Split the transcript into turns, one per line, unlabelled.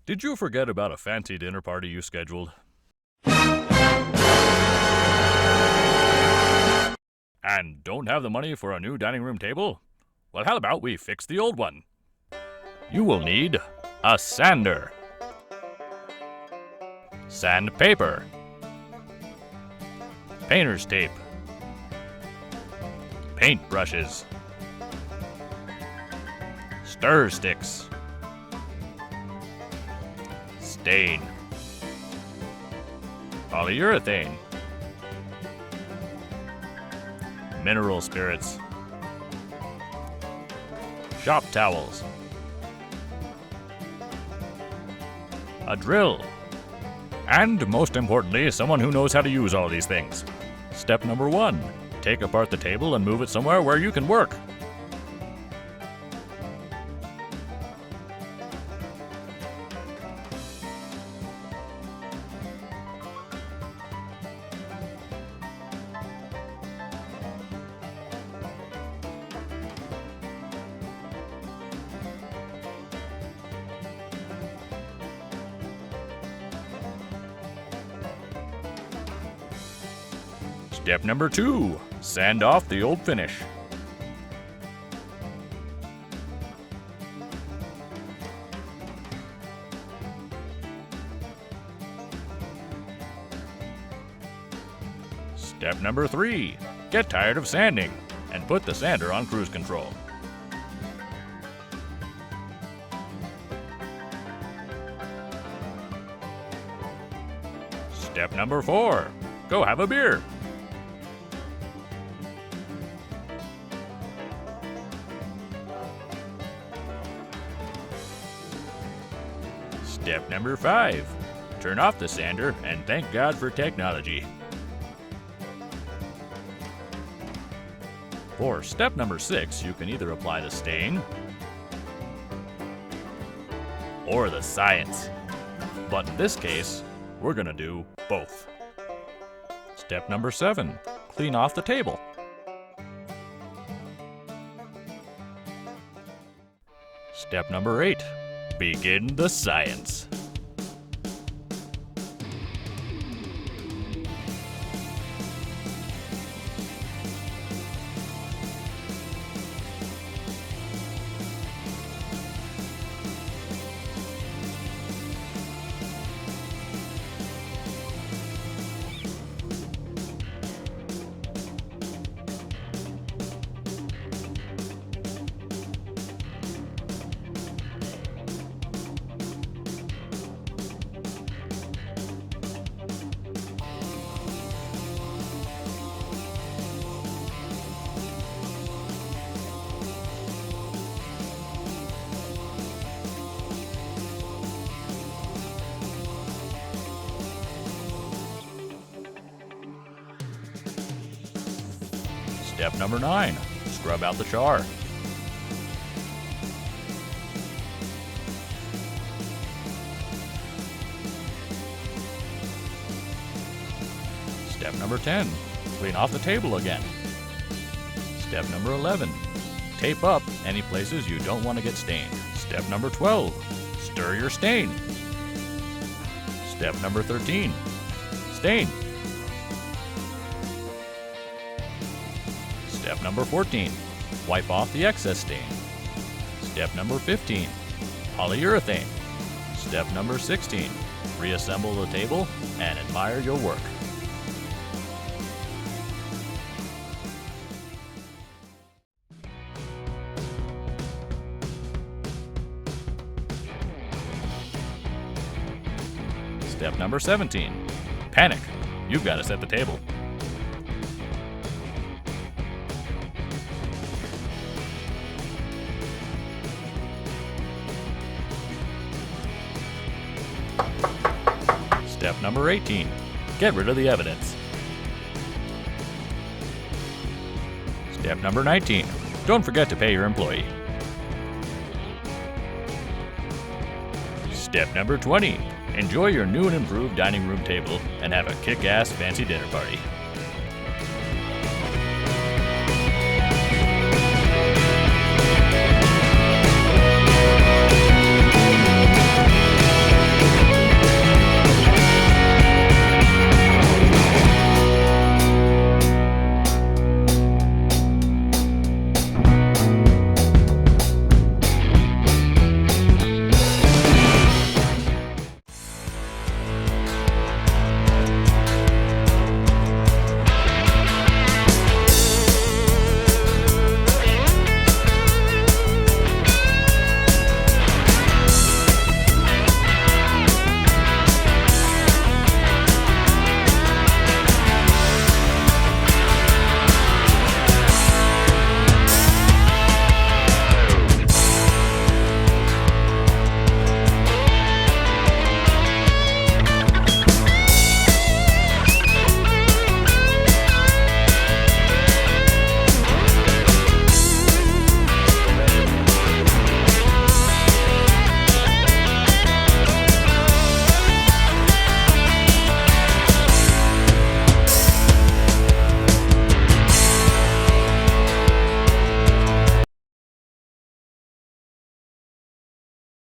Did you forget about a fancy dinner party you scheduled? And don't have the money for a new dining room table? Well, how about we fix the old one? You will need a sander, sandpaper, painter's tape, paint brushes, stir sticks, stain, polyurethane, mineral spirits, shop towels, a drill, and most importantly, someone who knows how to use all these things. Step number 1, take apart the table and move it somewhere where you can work. Step number 2, sand off the old finish. Step number 3, get tired of sanding and put the sander on cruise control. Step number 4, go have a beer. Step number 5, turn off the sander and thank God for technology. For step number 6, you can either apply the stain or the science. But in this case, we're gonna do both. Step number 7, clean off the table. Step number 8, begin the science. Step number 9, scrub out the char. Step number 10, clean off the table again. Step number 11, tape up any places you don't want to get stained. Step number 12, stir your stain. Step number 13, stain. Step number 14, wipe off the excess stain. Step number 15, polyurethane. Step number 16, reassemble the table and admire your work. Step number 17, panic. You've got to set the table. Step number 18, get rid of the evidence. Step number 19, don't forget to pay your employee. Step number 20, enjoy your new and improved dining room table and have a kick-ass fancy dinner party.